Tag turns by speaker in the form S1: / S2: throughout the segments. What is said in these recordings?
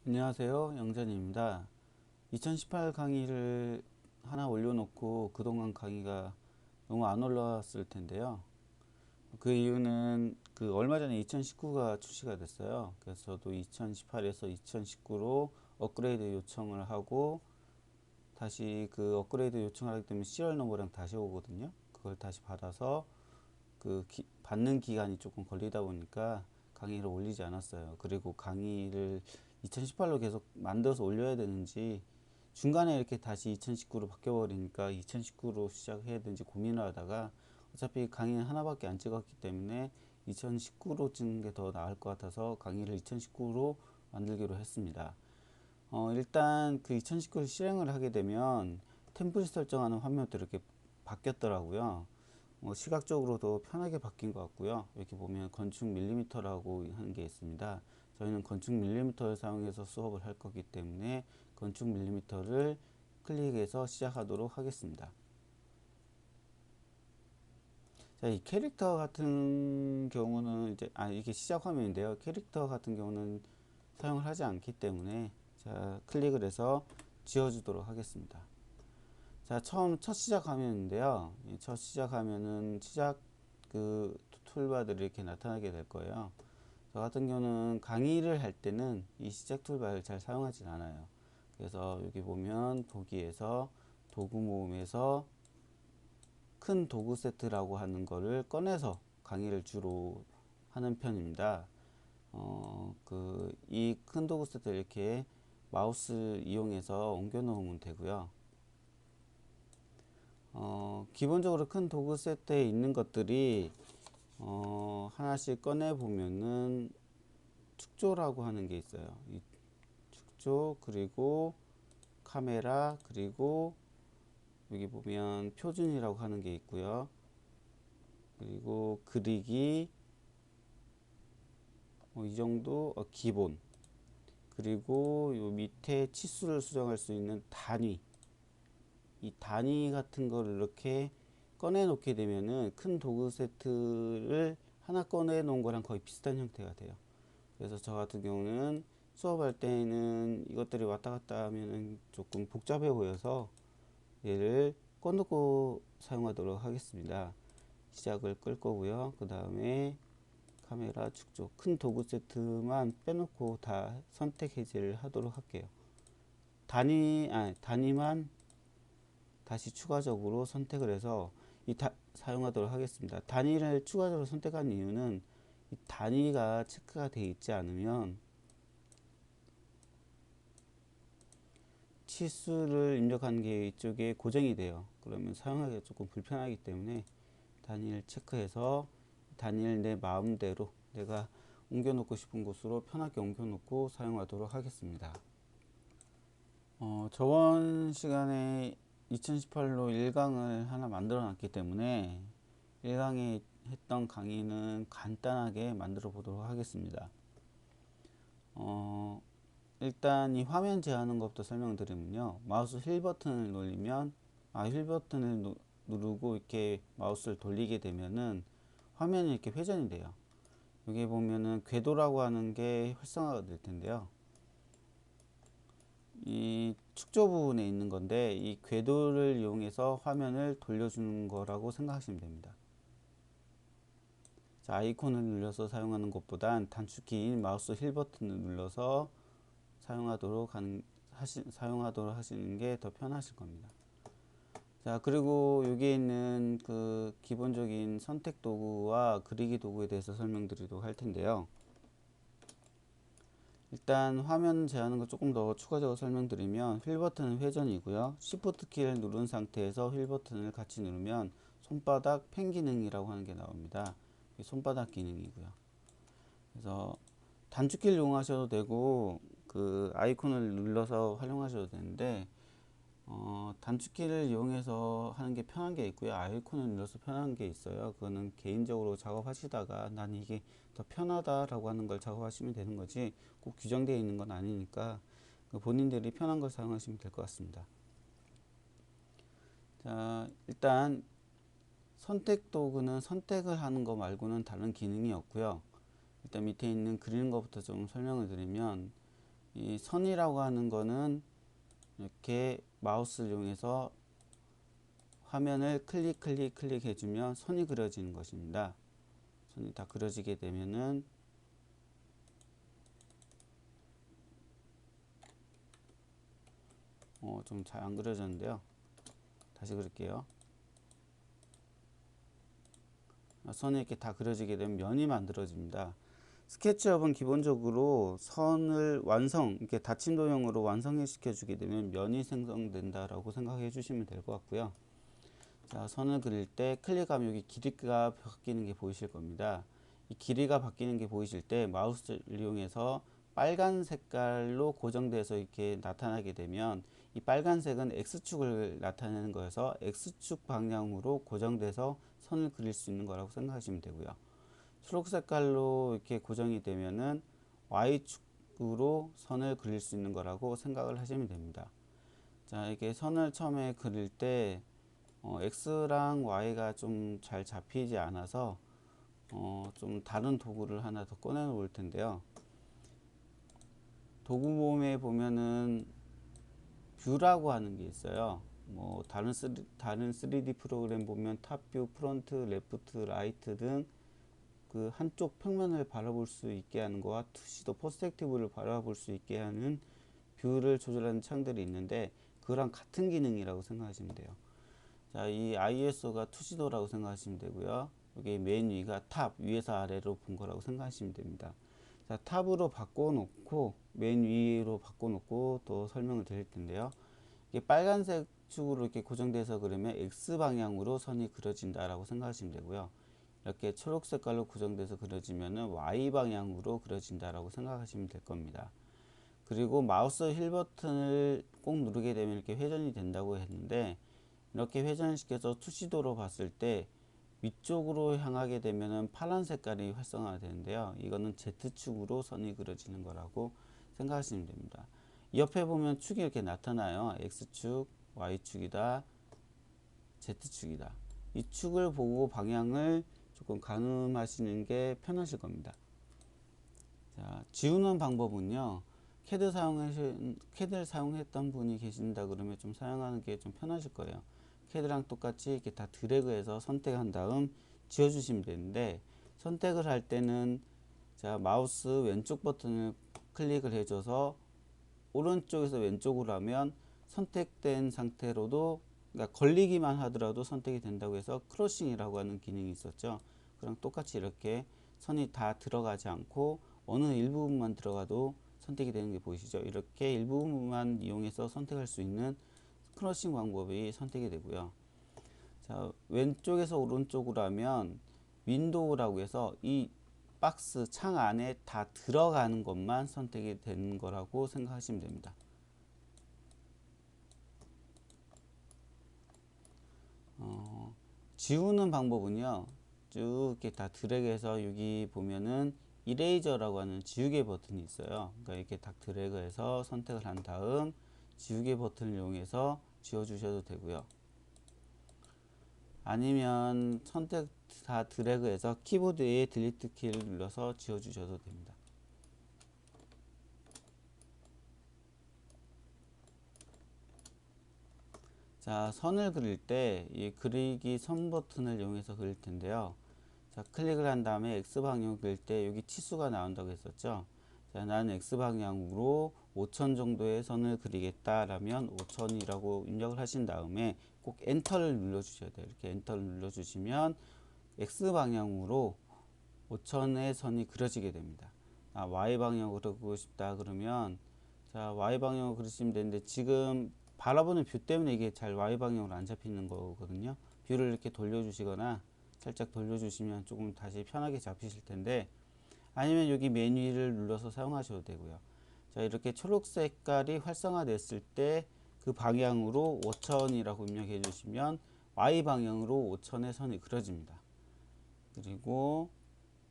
S1: 안녕하세요. 영전입니다. 2018 강의를 하나 올려놓고 그동안 강의가 너무 안 올라왔을 텐데요. 그 이유는 얼마 전에 2019가 출시가 됐어요. 그래서 저도 2018에서 2019로 업그레이드 요청을 하고 다시 그 업그레이드 요청을 하기 때문에 시리얼 넘버랑 다시 오거든요. 그걸 다시 받아서 받는 기간이 조금 걸리다 보니까 강의를 올리지 않았어요. 그리고 강의를 2018로 계속 만들어서 올려야 되는지 중간에 이렇게 다시 2019로 바뀌어버리니까 2019로 시작해야 되는지 고민을 하다가 어차피 강의는 하나밖에 안 찍었기 때문에 2019로 찍는 게 더 나을 것 같아서 강의를 2019로 만들기로 했습니다. 일단 그 2019를 실행을 하게 되면 템플릿 설정하는 화면도 이렇게 바뀌었더라고요. 시각적으로도 편하게 바뀐 것 같고요. 이렇게 보면 건축 밀리미터라고 하는 게 있습니다. 저희는 건축 밀리미터를 사용해서 수업을 할 거기 때문에 건축 밀리미터를 클릭해서 시작하도록 하겠습니다. 자, 이 캐릭터 같은 경우는 이게 시작 화면인데요. 캐릭터 같은 경우는 사용을 하지 않기 때문에 자, 클릭을 해서 지워주도록 하겠습니다. 자, 첫 시작 화면인데요. 첫 시작 화면은 시작 툴바들이 이렇게 나타나게 될 거예요. 저 같은 경우는 강의를 할 때는 이 시작 툴바를 잘 사용하진 않아요. 그래서 여기 보면 보기에서 도구 모음에서 큰 도구 세트라고 하는 거를 꺼내서 강의를 주로 하는 편입니다. 이 큰 도구 세트를 이렇게 마우스 이용해서 옮겨 놓으면 되고요. 기본적으로 큰 도구 세트에 있는 것들이 하나씩 꺼내 보면은 축조라고 하는 게 있어요. 이 축조, 그리고 카메라, 그리고 여기 보면 표준이라고 하는 게 있고요. 그리고 그리기, 이 정도 기본. 그리고 요 밑에 치수를 수정할 수 있는 단위. 이 단위 같은 거를 이렇게 꺼내 놓게 되면은 큰 도구 세트를 하나 꺼내 놓은 거랑 거의 비슷한 형태가 돼요. 그래서 저 같은 경우는 수업할 때는 이것들이 왔다 갔다 하면은 조금 복잡해 보여서 얘를 꺼놓고 사용하도록 하겠습니다. 시작을 끌 거고요. 그 다음에 카메라 축조 큰 도구 세트만 빼놓고 다 선택 해제를 하도록 할게요. 단위만 다시 추가적으로 선택을 해서 사용하도록 하겠습니다. 단위를 추가적으로 선택한 이유는 이 단위가 체크가 되어 있지 않으면 치수를 입력한 게 이쪽에 고정이 돼요. 그러면 사용하기가 조금 불편하기 때문에 단위를 체크해서 단위를 내 마음대로 내가 옮겨 놓고 싶은 곳으로 편하게 옮겨 놓고 사용하도록 하겠습니다. 저번 시간에 2018로 1강을 하나 만들어 놨기 때문에 1강에 했던 강의는 간단하게 만들어 보도록 하겠습니다. 일단 이 화면 제하는 것부터 설명드리면요. 마우스 휠 버튼을 누르면 휠 버튼을 누르고 이렇게 마우스를 돌리게 되면은 화면이 이렇게 회전이 돼요. 여기 보면은 궤도라고 하는 게 활성화가 될 텐데요. 이 축조 부분에 있는 건데 이 궤도를 이용해서 화면을 돌려주는 거라고 생각하시면 됩니다. 자, 아이콘을 눌러서 사용하는 것보단 단축키인 마우스 휠 버튼을 눌러서 사용하도록 하시는 게 더 편하실 겁니다. 자, 그리고 여기에 있는 기본적인 선택 도구와 그리기 도구에 대해서 설명드리도록 할 텐데요. 일단 화면 제하는 거 조금 더 추가적으로 설명드리면 휠 버튼은 회전이고요. Shift 키를 누른 상태에서 휠 버튼을 같이 누르면 손바닥 펜 기능이라고 하는 게 나옵니다. 손바닥 기능이고요. 그래서 단축키를 이용하셔도 되고 아이콘을 눌러서 활용하셔도 되는데 단축키를 이용해서 하는 게 편한 게 있고요. 아이콘을 눌러서 편한 게 있어요. 그거는 개인적으로 작업하시다가 난 이게 더 편하다라고 하는 걸 작업하시면 되는 거지 꼭 규정되어 있는 건 아니니까 본인들이 편한 걸 사용하시면 될 것 같습니다. 자, 일단 선택 도구는 선택을 하는 거 말고는 다른 기능이 없고요. 일단 밑에 있는 그리는 것부터 좀 설명을 드리면 이 선이라고 하는 거는 이렇게 마우스를 이용해서 화면을 클릭 해주면 선이 그려지는 것입니다. 선이 다 그려지게 되면은 좀 잘 안 그려졌는데요. 다시 그릴게요. 선이 이렇게 다 그려지게 되면 면이 만들어집니다. 스케치업은 기본적으로 선을 이렇게 닫힌 도형으로 완성해 시켜주게 되면 면이 생성된다라고 생각해 주시면 될 것 같고요. 자, 선을 그릴 때 클릭하면 여기 길이가 바뀌는 게 보이실 겁니다. 이 길이가 바뀌는 게 보이실 때 마우스를 이용해서 빨간 색깔로 고정돼서 이렇게 나타나게 되면 이 빨간색은 X축을 나타내는 거여서 X축 방향으로 고정돼서 선을 그릴 수 있는 거라고 생각하시면 되고요. 초록 색깔로 이렇게 고정이 되면은 Y축으로 선을 그릴 수 있는 거라고 생각을 하시면 됩니다. 자, 이게 선을 처음에 그릴 때 X랑 Y가 좀 잘 잡히지 않아서 좀 다른 도구를 하나 더 꺼내 놓을 텐데요. 도구모음에 보면은 뷰라고 하는 게 있어요. 뭐 다른 3D 프로그램 보면 탑뷰, 프론트, 레프트, 라이트 등 그 한쪽 평면을 바라볼 수 있게 하는 거와 투시도 퍼스펙티브를 바라볼 수 있게 하는 뷰를 조절하는 창들이 있는데 그거랑 같은 기능이라고 생각하시면 돼요. 자, 이 ISO가 투시도라고 생각하시면 되고요. 여기 맨 위가 탑, 위에서 아래로 본 거라고 생각하시면 됩니다. 자, 탑으로 바꿔놓고 맨 위로 바꿔놓고 또 설명을 드릴 텐데요. 이게 빨간색 축으로 이렇게 고정돼서 그러면 X 방향으로 선이 그려진다라고 생각하시면 되고요. 이렇게 초록 색깔로 고정돼서 그려지면은 Y 방향으로 그려진다라고 생각하시면 될 겁니다. 그리고 마우스 휠 버튼을 꼭 누르게 되면 이렇게 회전이 된다고 했는데 이렇게 회전시켜서 투시도로 봤을 때 위쪽으로 향하게 되면은 파란 색깔이 활성화되는데요. 이거는 Z축으로 선이 그려지는 거라고 생각하시면 됩니다. 옆에 보면 축이 이렇게 나타나요. X축, Y축이다, Z축이다. 이 축을 보고 방향을 조금 가늠하시는 게 편하실 겁니다. 자, 지우는 방법은요. 캐드를 사용했던 분이 계신다 그러면 좀 사용하는 게 좀 편하실 거예요. 캐드랑 똑같이 이렇게 다 드래그해서 선택한 다음 지워주시면 되는데 선택을 할 때는 자, 마우스 왼쪽 버튼을 클릭을 해줘서 오른쪽에서 왼쪽으로 하면 선택된 상태로도 그러니까 걸리기만 하더라도 선택이 된다고 해서 크로싱이라고 하는 기능이 있었죠. 그랑 똑같이 이렇게 선이 다 들어가지 않고 어느 일부분만 들어가도 선택이 되는 게 보이시죠? 이렇게 일부분만 이용해서 선택할 수 있는 크로싱 방법이 선택이 되고요. 자, 왼쪽에서 오른쪽으로 하면 윈도우라고 해서 이 박스 창 안에 다 들어가는 것만 선택이 되는 거라고 생각하시면 됩니다. 지우는 방법은요. 쭉 이렇게 다 드래그해서 여기 보면은 이레이저라고 하는 지우개 버튼이 있어요. 그러니까 이렇게 딱 드래그해서 선택을 한 다음 지우개 버튼을 이용해서 지워 주셔도 되고요. 아니면 선택 다 드래그해서 키보드에 딜리트 키를 눌러서 지워 주셔도 됩니다. 자, 선을 그릴 때 이 그리기 선 버튼을 이용해서 그릴 텐데요. 자, 클릭을 한 다음에 X방향 그릴 때 여기 치수가 나온다고 했었죠. 자, 나는 X방향으로 5000 정도의 선을 그리겠다 라면 5000이라고 입력을 하신 다음에 꼭 엔터를 눌러 주셔야 돼요. 이렇게 엔터를 눌러 주시면 X방향으로 5000의 선이 그려지게 됩니다. 아, Y방향으로 그리고 싶다 그러면 자, Y방향으로 그리시면 되는데 지금 바라보는 뷰 때문에 이게 잘 Y방향으로 안 잡히는 거거든요. 뷰를 이렇게 돌려주시거나 살짝 돌려주시면 조금 다시 편하게 잡히실 텐데 아니면 여기 맨 위를 눌러서 사용하셔도 되고요. 자, 이렇게 초록 색깔이 활성화됐을 때 그 방향으로 5000이라고 입력해 주시면 Y 방향으로 5000의 선이 그려집니다. 그리고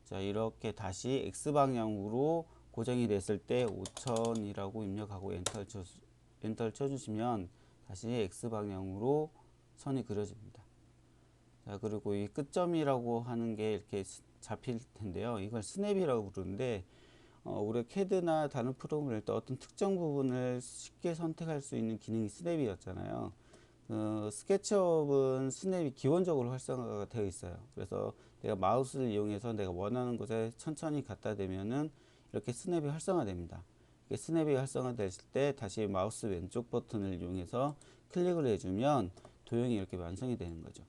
S1: 자, 이렇게 다시 X 방향으로 고정이 됐을 때 5000이라고 입력하고 엔터를 쳐주시면 다시 X 방향으로 선이 그려집니다. 자, 그리고 이 끝점이라고 하는 게 이렇게 잡힐 텐데요. 이걸 스냅이라고 부르는데 우리가 CAD나 다른 프로그램을 할 때 어떤 특정 부분을 쉽게 선택할 수 있는 기능이 스냅이었잖아요. 스케치업은 스냅이 기본적으로 활성화가 되어 있어요. 그래서 내가 마우스를 이용해서 내가 원하는 곳에 천천히 갖다 대면은 이렇게 스냅이 활성화됩니다. 스냅이 활성화됐을 때 다시 마우스 왼쪽 버튼을 이용해서 클릭을 해주면 도형이 이렇게 완성이 되는 거죠.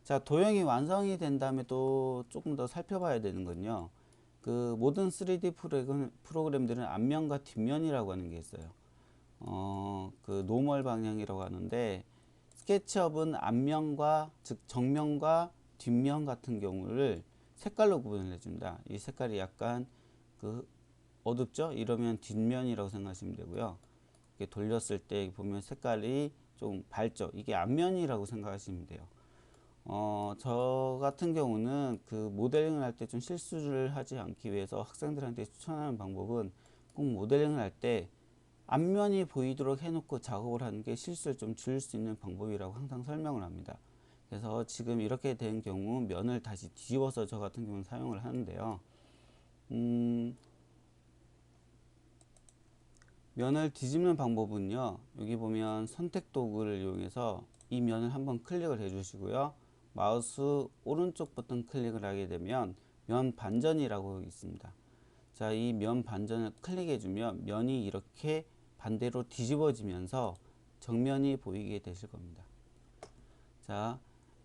S1: 자, 도형이 완성이 된 다음에 또 조금 더 살펴봐야 되는 건요. 모든 3D 프로그램들은 앞면과 뒷면이라고 하는 게 있어요. 노멀 방향이라고 하는데, 스케치업은 앞면과, 즉 정면과 뒷면 같은 경우를 색깔로 구분을 해줍니다. 이 색깔이 약간 어둡죠? 이러면 뒷면이라고 생각하시면 되고요. 이렇게 돌렸을 때 보면 색깔이 좀 밝죠? 이게 앞면이라고 생각하시면 돼요. 저 같은 경우는 모델링을 할 때 좀 실수를 하지 않기 위해서 학생들한테 추천하는 방법은 꼭 모델링을 할 때 앞면이 보이도록 해놓고 작업을 하는 게 실수를 좀 줄일 수 있는 방법이라고 항상 설명을 합니다. 그래서 지금 이렇게 된 경우 면을 다시 뒤집어서 저 같은 경우는 사용을 하는데요. 면을 뒤집는 방법은요, 여기 보면 선택 도구를 이용해서 이 면을 한번 클릭을 해 주시고요, 마우스 오른쪽 버튼 클릭을 하게 되면 면 반전이라고 있습니다. 자, 이 면 반전을 클릭해 주면 면이 이렇게 반대로 뒤집어지면서 정면이 보이게 되실 겁니다. 자,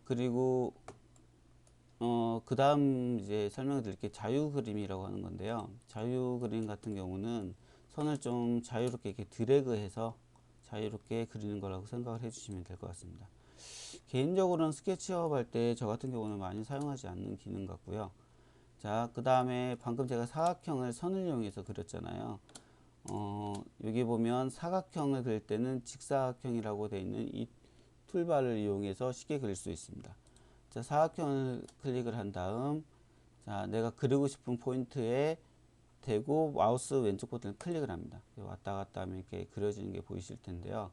S1: 그리고 그 다음 이제 설명드릴 게 자유 그림이라고 하는 건데요. 자유 그림 같은 경우는 선을 좀 자유롭게 이렇게 드래그해서 자유롭게 그리는 거라고 생각을 해주시면 될 것 같습니다. 개인적으로는 스케치업 할 때 저 같은 경우는 많이 사용하지 않는 기능 같고요. 자, 그 다음에 방금 제가 사각형을 선을 이용해서 그렸잖아요. 여기 보면 사각형을 그릴 때는 직사각형이라고 되어 있는 이 툴바를 이용해서 쉽게 그릴 수 있습니다. 자, 사각형을 클릭을 한 다음, 자, 내가 그리고 싶은 포인트에 대고 마우스 왼쪽 버튼을 클릭을 합니다. 왔다 갔다 하면 이렇게 그려지는 게 보이실 텐데요.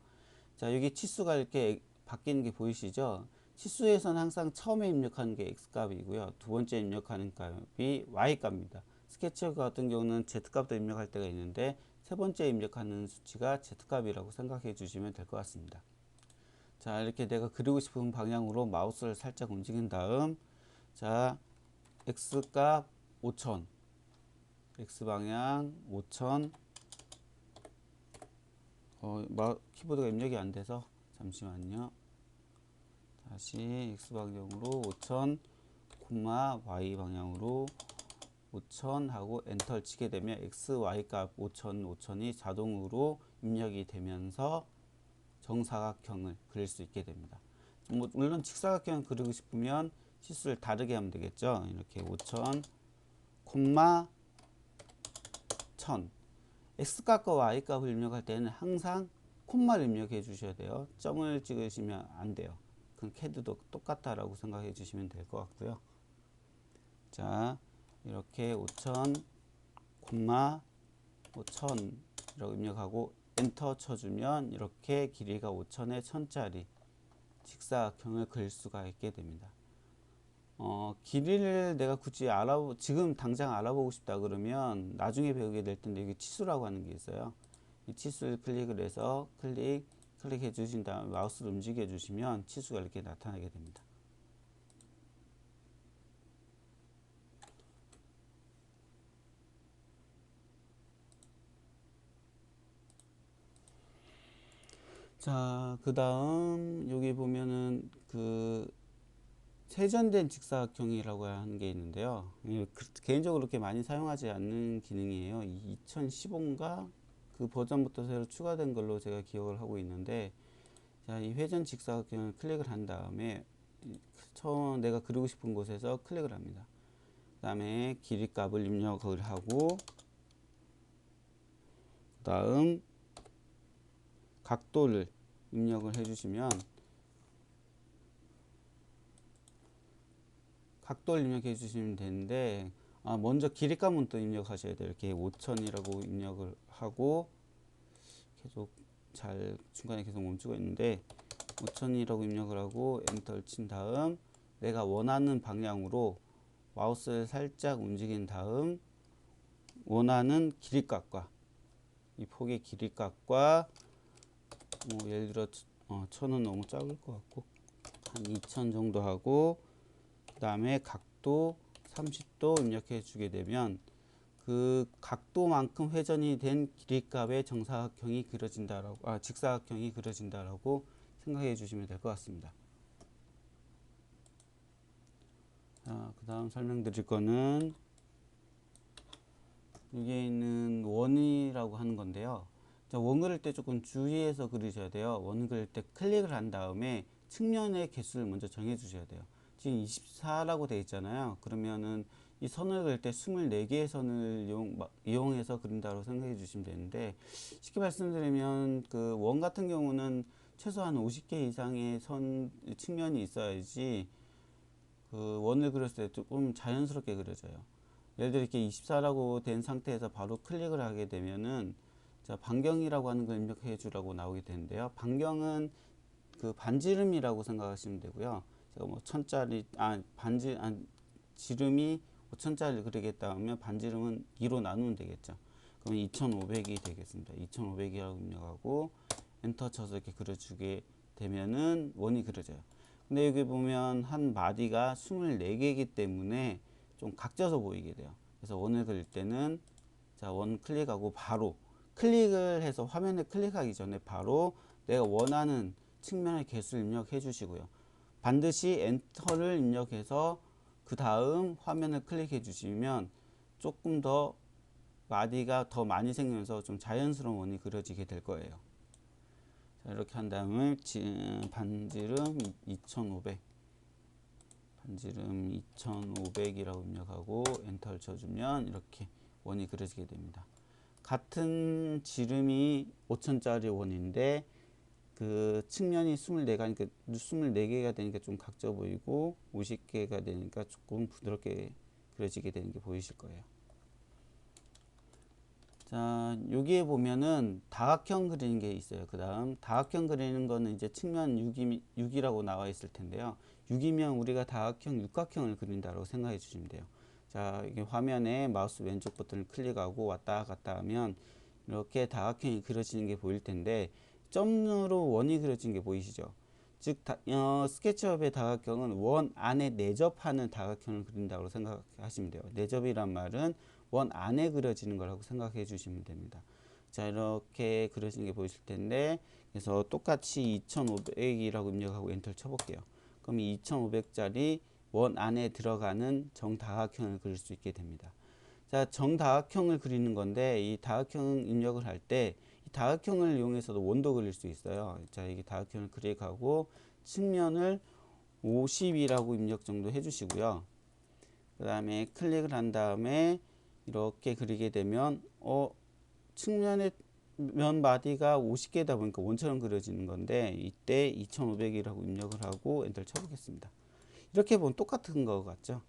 S1: 자, 여기 치수가 이렇게 바뀌는 게 보이시죠? 치수에서는 항상 처음에 입력하는 게 X값이고요. 두 번째 입력하는 값이 Y값입니다. 스케치업 같은 경우는 Z값도 입력할 때가 있는데 세 번째 입력하는 수치가 Z값이라고 생각해 주시면 될 것 같습니다. 자, 이렇게 내가 그리고 싶은 방향으로 마우스를 살짝 움직인 다음, 자, X값 5000, X방향 5000, 키보드가 입력이 안 돼서 잠시만요. 다시 X방향으로 5000, Y 방향으로 5000 하고 엔터를 치게 되면 X, Y 값 5000, 5000이 자동으로 입력이 되면서 정사각형을 그릴 수 있게 됩니다. 물론 직사각형을 그리고 싶으면 치수를 다르게 하면 되겠죠. 이렇게 5000, 1000. X값과 Y값을 입력할 때는 항상 콤마를 입력해 주셔야 돼요. 점을 찍으시면 안 돼요. 그럼 CAD도 똑같다라고 생각해 주시면 될 것 같고요. 자, 이렇게 5000, 5000이라고 입력하고 엔터 쳐주면 이렇게 길이가 5000에 1000짜리 직사각형을 그릴 수가 있게 됩니다. 길이를 내가 굳이 지금 당장 알아보고 싶다 그러면 나중에 배우게 될 텐데 여기 치수라고 하는 게 있어요. 이 치수를 클릭을 해서 클릭해 주신 다음에 마우스를 움직여 주시면 치수가 이렇게 나타나게 됩니다. 자, 그 다음 여기 보면은 세전된 직사각형이라고 하는 게 있는데요. 개인적으로 그렇게 많이 사용하지 않는 기능이에요. 2015인가 그 버전부터 새로 추가된 걸로 제가 기억을 하고 있는데, 자, 이 회전 직사각형을 클릭을 한 다음에 처음 내가 그리고 싶은 곳에서 클릭을 합니다. 그 다음에 길이 값을 입력을 하고, 그 다음 각도를 입력을 해주시면 각도를 입력해 주시면 되는데, 먼저 길이값은 또 입력하셔야 돼요. 이렇게 5000이라고 입력을 하고 계속 중간에 계속 멈추고 있는데 5000이라고 입력을 하고 엔터를 친 다음 내가 원하는 방향으로 마우스를 살짝 움직인 다음 원하는 길이값과 이 폭의 길이값과 뭐 예를 들어 1000은 너무 작을 것 같고 한 2000 정도 하고 그 다음에 각도 30도 입력해 주게 되면 그 각도만큼 회전이 된 길이값의 정사각형이 그려진다라고 직사각형이 그려진다라고 생각해 주시면 될 것 같습니다. 자, 그 다음 설명드릴 거는 여기에 있는 원이라고 하는 건데요. 자, 원 그릴 때 조금 주의해서 그리셔야 돼요. 원 그릴 때 클릭을 한 다음에 측면의 개수를 먼저 정해 주셔야 돼요. 지금 24라고 되어 있잖아요. 그러면은 이 선을 그릴 때 24개의 선을 이용해서 그린다고 생각해 주시면 되는데, 쉽게 말씀드리면 그 원 같은 경우는 최소한 50개 이상의 선 측면이 있어야지 그 원을 그렸을 때 조금 자연스럽게 그려져요. 예를 들어 이렇게 24라고 된 상태에서 바로 클릭을 하게 되면은 자, 반경이라고 하는 걸 입력해 주라고 나오게 되는데요. 반경은 그 반지름이라고 생각하시면 되고요. 제가 뭐 1000짜리 지름이 5000짜리 그리겠다 하면 반지름은 2로 나누면 되겠죠. 그러면 2500이 되겠습니다. 2500이라고 입력하고 엔터 쳐서 이렇게 그려주게 되면은 원이 그려져요. 근데 여기 보면 한 마디가 24개이기 때문에 좀 각져서 보이게 돼요. 그래서 원을 그릴 때는 자, 원 클릭하고 바로 클릭을 해서 화면에 클릭하기 전에 바로 내가 원하는 측면의 개수를 입력해 주시고요. 반드시 엔터를 입력해서 그 다음 화면을 클릭해 주시면 조금 더 마디가 더 많이 생기면서 좀 자연스러운 원이 그려지게 될 거예요. 자, 이렇게 한 다음에 반지름 2500 반지름 2500이라고 입력하고 엔터를 쳐주면 이렇게 원이 그려지게 됩니다. 같은 지름이 5000짜리 원인데 그 측면이 24개가 되니까 좀 각져 보이고 50개가 되니까 조금 부드럽게 그려지게 되는 게 보이실 거예요. 자, 여기에 보면은 다각형 그리는 게 있어요. 그 다음 다각형 그리는 거는 이제 측면 6이라고 나와 있을 텐데요. 6이면 우리가 다각형 육각형을 그린다고 생각해 주시면 돼요. 자, 이게 화면에 마우스 왼쪽 버튼을 클릭하고 왔다 갔다 하면 이렇게 다각형이 그려지는 게 보일 텐데 점으로 원이 그려진 게 보이시죠? 즉 스케치업의 다각형은 원 안에 내접하는 다각형을 그린다고 생각하시면 돼요. 내접이란 말은 원 안에 그려지는 거라고 생각해 주시면 됩니다. 자, 이렇게 그려지는 게 보이실 텐데, 그래서 똑같이 2500이라고 입력하고 엔터를 쳐볼게요. 그럼 2500짜리 원 안에 들어가는 정다각형을 그릴 수 있게 됩니다. 자, 정다각형을 그리는 건데 이 다각형 입력을 할 때 이 다각형을 이용해서도 원도 그릴 수 있어요. 자, 이게 다각형을 클릭하고 측면을 50이라고 입력 정도 해주시고요. 그 다음에 클릭을 한 다음에 이렇게 그리게 되면 측면의 면 마디가 50개다 보니까 원처럼 그려지는 건데 이때 2500이라고 입력을 하고 엔터를 쳐보겠습니다. 이렇게 보면 똑같은 거 같죠?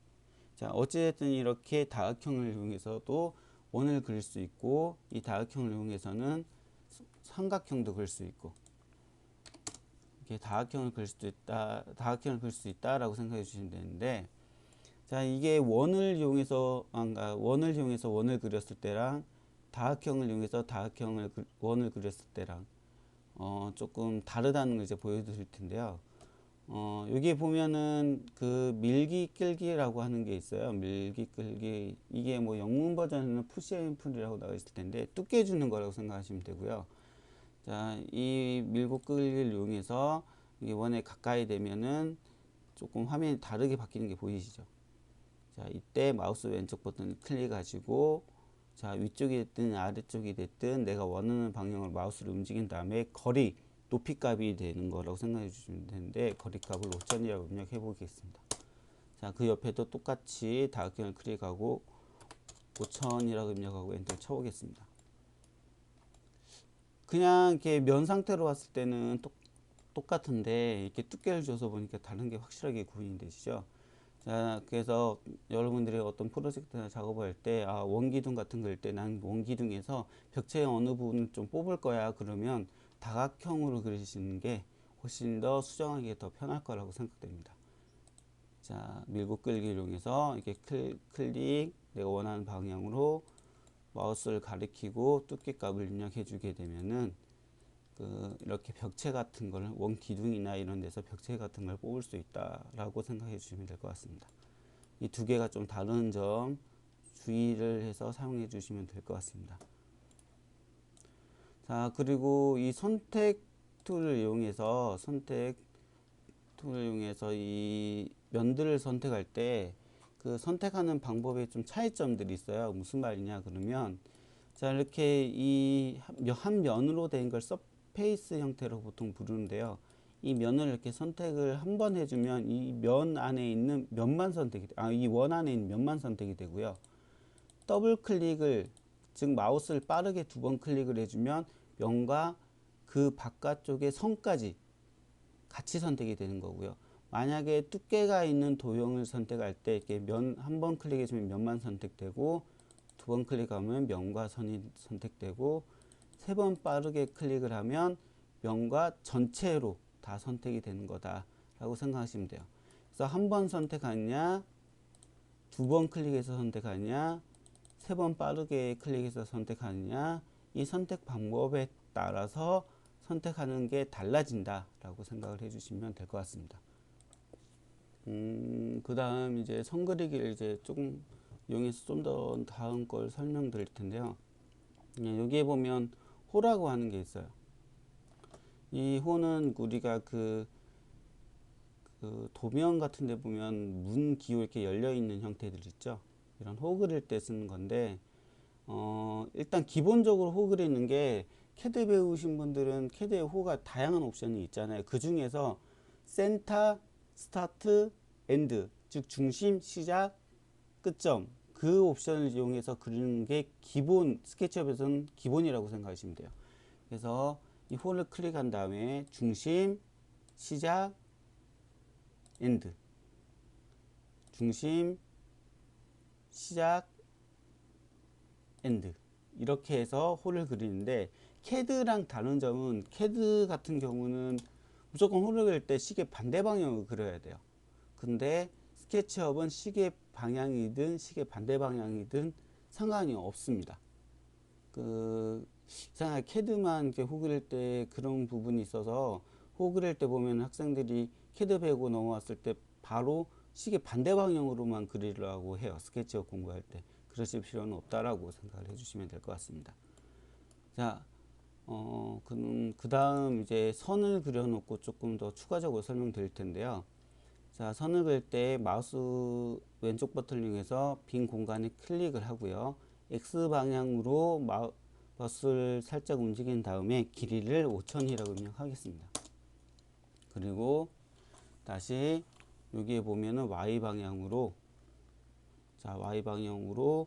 S1: 자, 어찌됐든 이렇게 다각형을 이용해서도 원을 그릴 수 있고 이 다각형을 이용해서는 삼각형도 그릴 수 있고 이렇게 다각형을 그릴 수도 있다, 다각형을 그릴 수 있다라고 생각해 주시면 되는데, 자, 이게 원을 이용해서 원을 그렸을 때랑 다각형을 이용해서 원을 그렸을 때랑 조금 다르다는 걸 이제 보여드릴 텐데요. 여기 보면은 그 밀기 끌기라고 하는 게 있어요. 밀기 끌기, 이게 뭐 영문 버전에는 푸시 앤 풀이라고 나와 있을 텐데 두께 주는 거라고 생각하시면 되고요. 자, 이 밀고 끌기를 이용해서 이게 원에 가까이 되면은 조금 화면이 다르게 바뀌는 게 보이시죠? 자, 이때 마우스 왼쪽 버튼을 클릭하시고 자, 위쪽이 됐든 아래쪽이 됐든 내가 원하는 방향으로 마우스를 움직인 다음에 거리, 높이 값이 되는 거라고 생각해 주시면 되는데 거리 값을 5000이라고 입력해 보겠습니다. 자, 그 옆에도 똑같이 다각형을 클릭하고 5000이라고 입력하고 엔터 쳐보겠습니다. 그냥 이렇게 면 상태로 봤을 때는 똑같은데 이렇게 두께를 줘서 보니까 다른 게 확실하게 구분이 되시죠? 자, 그래서 여러분들이 어떤 프로젝트나 작업을 할 때, 원기둥 같은 거 할 때 난 원기둥에서 벽체의 어느 부분을 좀 뽑을 거야. 그러면 다각형으로 그리시는 게 훨씬 더 수정하기 더 편할 거라고 생각됩니다. 자, 밀고 끌기를 이용해서 이렇게 클릭, 내가 원하는 방향으로 마우스를 가리키고 두께 값을 입력해 주게 되면은 이렇게 벽체 같은 걸 원 기둥이나 이런 데서 벽체 같은 걸 뽑을 수 있다라고 생각해 주시면 될 것 같습니다. 이 두 개가 좀 다른 점 주의를 해서 사용해 주시면 될 것 같습니다. 자, 그리고 이 선택 툴을 이용해서 이 면들을 선택할 때 그 선택하는 방법에 좀 차이점들이 있어요. 무슨 말이냐 그러면, 자, 이렇게 이 한 면으로 된 걸 서페이스 형태로 보통 부르는데요. 이 면을 이렇게 선택을 한 번 해주면 이 면 안에 있는 면만 이 원 안에 있는 면만 선택이 되고요. 더블 클릭을, 즉 마우스를 빠르게 두 번 클릭을 해주면 면과 그 바깥쪽의 선까지 같이 선택이 되는 거고요. 만약에 두께가 있는 도형을 선택할 때 이렇게 면 한 번 클릭해주면 면만 선택되고, 두 번 클릭하면 면과 선이 선택되고, 세 번 빠르게 클릭을 하면 면과 전체로 다 선택이 되는 거다라고 생각하시면 돼요. 그래서 한 번 선택하느냐, 두 번 클릭해서 선택하느냐, 세 번 빠르게 클릭해서 선택하느냐, 이 선택 방법에 따라서 선택하는 게 달라진다라고 생각을 해주시면 될 것 같습니다. 그 다음 이제 선 그리기를 이제 조금 이용해서 좀 더 다음 걸 설명드릴 텐데요. 여기에 보면 호라고 하는 게 있어요. 이 호는 우리가 그 도면 같은 데 보면 문 기호 이렇게 열려 있는 형태들 있죠. 이런 호 그릴 때 쓰는 건데, 일단 기본적으로 호 그리는 게, 캐드 배우신 분들은 캐드의 호가 다양한 옵션이 있잖아요. 그 중에서 센터, 스타트, 엔드, 즉 중심, 시작, 끝점, 그 옵션을 이용해서 그리는 게 스케치업에서는 기본이라고 생각하시면 돼요. 그래서 이 호를 클릭한 다음에 중심, 시작, 엔드, 중심, 시작, 엔드, 이렇게 해서 호를 그리는데, 캐드랑 다른 점은, 캐드 같은 경우는 무조건 호를 그릴 때 시계 반대 방향으로 그려야 돼요. 근데 스케치업은 시계 방향이든 시계 반대 방향이든 상관이 없습니다. 이상하게 캐드만 이렇게 호 그릴 때 그런 부분이 있어서, 호 그릴 때 보면 학생들이 캐드 배우고 넘어왔을 때 바로 시계 반대 방향으로만 그리려고 해요. 스케치업 공부할 때. 그러실 필요는 없다라고 생각을 해주시면 될 것 같습니다. 자, 그 다음 이제 선을 그려놓고 조금 더 추가적으로 설명드릴 텐데요. 자, 선을 그릴 때 마우스 왼쪽 버튼을 이용해서 빈 공간에 클릭을 하고요. X방향으로 마우스를 살짝 움직인 다음에 길이를 5000이라고 입력하겠습니다. 그리고 다시 여기에 보면은 Y방향으로, 자, Y방향으로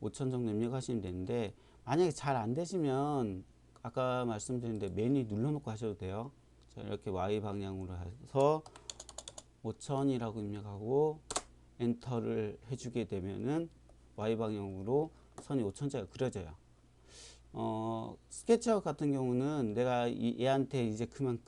S1: 5000 정도 입력하시면 되는데, 만약에 잘 안 되시면 아까 말씀드린 데 메뉴 눌러놓고 하셔도 돼요. 자, 이렇게 Y방향으로 해서 5000이라고 입력하고 엔터를 해주게 되면은 Y방향으로 선이 5000자가 그려져요. 스케치업 같은 경우는 내가 얘한테 이제 그만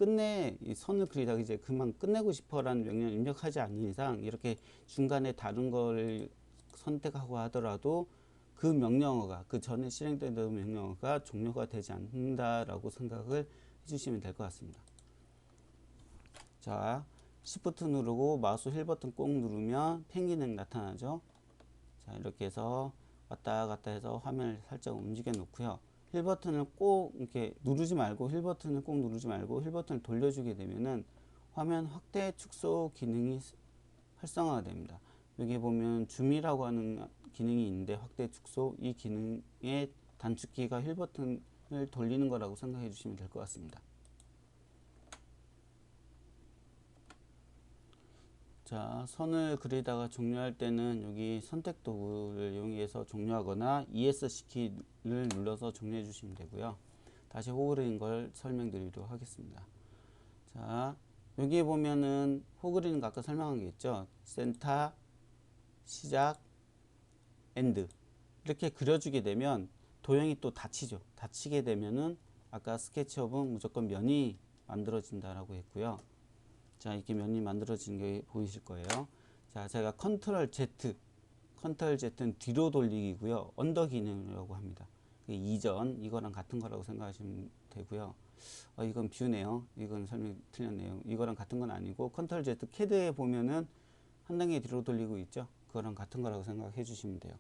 S1: 이 선을 그리다가 이제 그만 끝내고 싶어 라는 명령을 입력하지 않는 이상, 이렇게 중간에 다른 걸 선택하고 하더라도 그 명령어가, 그 전에 실행되던 명령어가 종료가 되지 않는다라고 생각을 해주시면 될 것 같습니다. 자, Shift 누르고 마우스 휠 버튼 꼭 누르면 펜 기능 나타나죠. 자, 이렇게 해서 왔다 갔다 해서 화면을 살짝 움직여 놓고요. 휠 버튼을 꼭 이렇게 누르지 말고, 휠 버튼을 꼭 누르지 말고 휠 버튼을 돌려주게 되면은 화면 확대 축소 기능이 활성화가 됩니다. 여기 보면 줌이라고 하는 기능이 있는데, 확대 축소, 이 기능의 단축키가 휠 버튼을 돌리는 거라고 생각해 주시면 될 것 같습니다. 자, 선을 그리다가 종료할 때는 여기 선택 도구를 이용해서 종료하거나 ESC 키를 눌러서 종료해 주시면 되고요. 다시 호 그리는 걸 설명드리도록 하겠습니다. 자, 여기에 보면은 호 그리는 거 아까 설명한 게 있죠. 센터, 시작, 엔드, 이렇게 그려주게 되면 도형이 또 닫히죠. 닫히게 되면은 아까 스케치업은 무조건 면이 만들어진다라고 했고요. 자, 이렇게 면이 만들어진 게 보이실 거예요. 자, 제가 컨트롤 Z 컨트롤 Z는 뒤로 돌리기고요. 언더 기능이라고 합니다. 이전 이거랑 같은 거라고 생각하시면 되고요. 이건 뷰네요. 이건 설명이 틀렸네요. 이거랑 같은 건 아니고 컨트롤 Z 캐드에 보면은 한 단계 뒤로 돌리고 있죠. 그거랑 같은 거라고 생각해 주시면 돼요.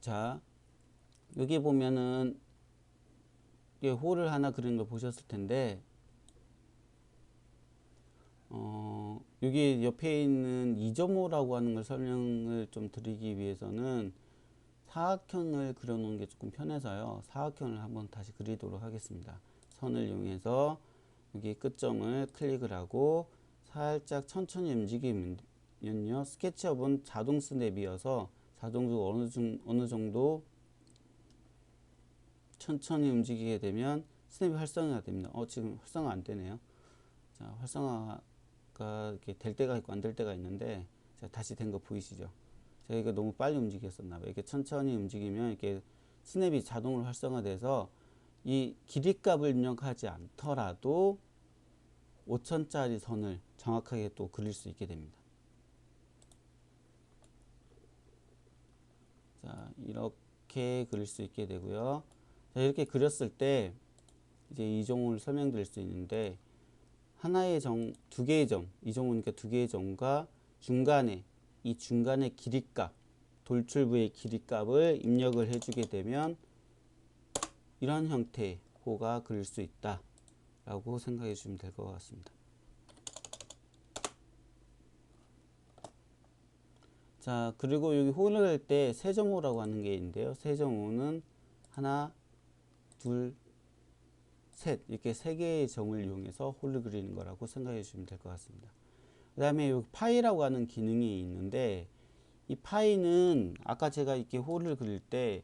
S1: 자, 여기 보면은 홀을 하나 그린 걸 보셨을 텐데, 여기 옆에 있는 2.5라고 하는 걸 설명을 좀 드리기 위해서는 사각형을 그려놓은 게 조금 편해서요. 사각형을 한번 다시 그리도록 하겠습니다. 선을 이용해서 여기 끝점을 클릭을 하고 살짝 천천히 움직이면요. 스케치업은 자동 스냅이어서 자동적으로 어느 정도 천천히 움직이게 되면 스냅이 활성화가 됩니다. 지금 활성화 안 되네요. 자, 활성화가 이렇게 될 때가 있고 안 될 때가 있는데, 자, 다시 된 거 보이시죠? 제가 이거 너무 빨리 움직였었나 봐요. 이렇게 천천히 움직이면 이렇게 스냅이 자동으로 활성화돼서 이 길이값을 입력하지 않더라도 5천짜리 선을 정확하게 또 그릴 수 있게 됩니다. 자, 이렇게 그릴 수 있게 되고요. 자, 이렇게 그렸을 때 이제 이종을 설명드릴 수 있는데, 하나의 두 개의 점, 이종우니까 두 개의 점과 중간에 이 중간의 길이값, 돌출부의 길이값을 입력을 해주게 되면 이런 형태의 호가 그릴 수 있다 라고 생각해 주시면 될 것 같습니다. 자, 그리고 여기 호를 할 때 세점호라고 하는 게 있는데요. 세점호는 하나, 둘, 셋, 이렇게 세 개의 점을 이용해서 홀을 그리는 거라고 생각해 주시면 될 것 같습니다. 그 다음에 여기 파이라고 하는 기능이 있는데, 이 파이는 아까 제가 이렇게 홀을 그릴 때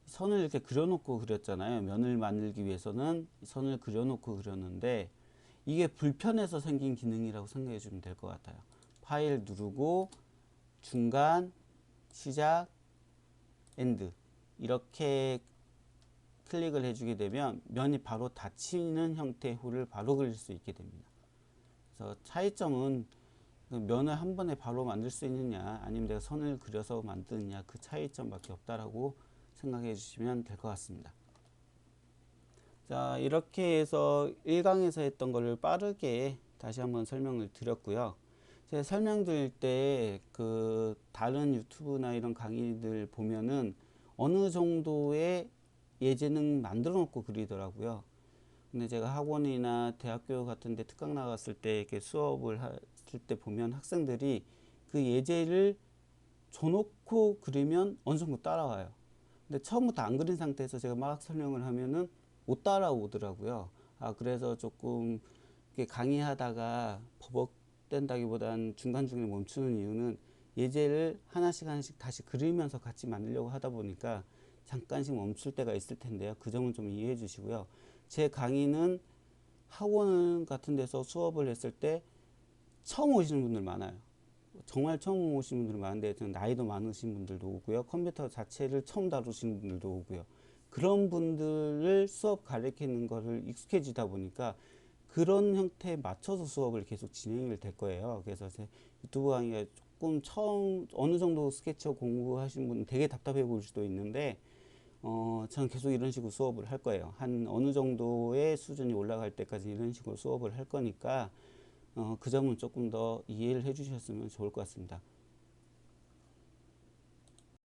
S1: 선을 이렇게 그려놓고 그렸잖아요. 면을 만들기 위해서는 선을 그려놓고 그렸는데, 이게 불편해서 생긴 기능이라고 생각해 주면 될 것 같아요. 파이를 누르고 중간, 시작, 엔드 이렇게 클릭을 해주게 되면 면이 바로 닫히는 형태의 홀을 바로 그릴 수 있게 됩니다. 그래서 차이점은 면을 한 번에 바로 만들 수 있느냐, 아니면 내가 선을 그려서 만드느냐, 그 차이점밖에 없다라고 생각해 주시면 될 것 같습니다. 자, 이렇게 해서 1강에서 했던 거를 빠르게 다시 한번 설명을 드렸고요. 제가 설명드릴 때 그 다른 유튜브나 이런 강의들 보면은 어느 정도의 예제는 만들어 놓고 그리더라고요. 근데 제가 학원이나 대학교 같은 데 특강 나갔을 때 이렇게 수업을 했을 때 보면 학생들이 그 예제를 줘놓고 그리면 어느 정도 따라와요. 근데 처음부터 안 그린 상태에서 제가 막 설명을 하면은 못 따라오더라고요. 그래서 조금 이렇게 강의하다가 버벅된다기보다는 중간중간에 멈추는 이유는 예제를 하나씩 다시 그리면서 같이 만들려고 하다 보니까 잠깐씩 멈출 때가 있을 텐데요. 그 점은 좀 이해해 주시고요. 제 강의는 학원 같은 데서 수업을 했을 때 처음 오시는 분들 많아요. 정말 처음 오시는 분들 많은데, 나이도 많으신 분들도 오고요. 컴퓨터 자체를 처음 다루시는 분들도 오고요. 그런 분들을 수업 가르치는 거를 익숙해지다 보니까 그런 형태에 맞춰서 수업을 계속 진행이 될 거예요. 그래서 제 유튜브 강의가 조금 처음 어느 정도 스케치업 공부하시는 분은 되게 답답해 보일 수도 있는데, 저는 계속 이런 식으로 수업을 할 거예요. 한 어느 정도의 수준이 올라갈 때까지 이런 식으로 수업을 할 거니까 그 점은 조금 더 이해를 해 주셨으면 좋을 것 같습니다.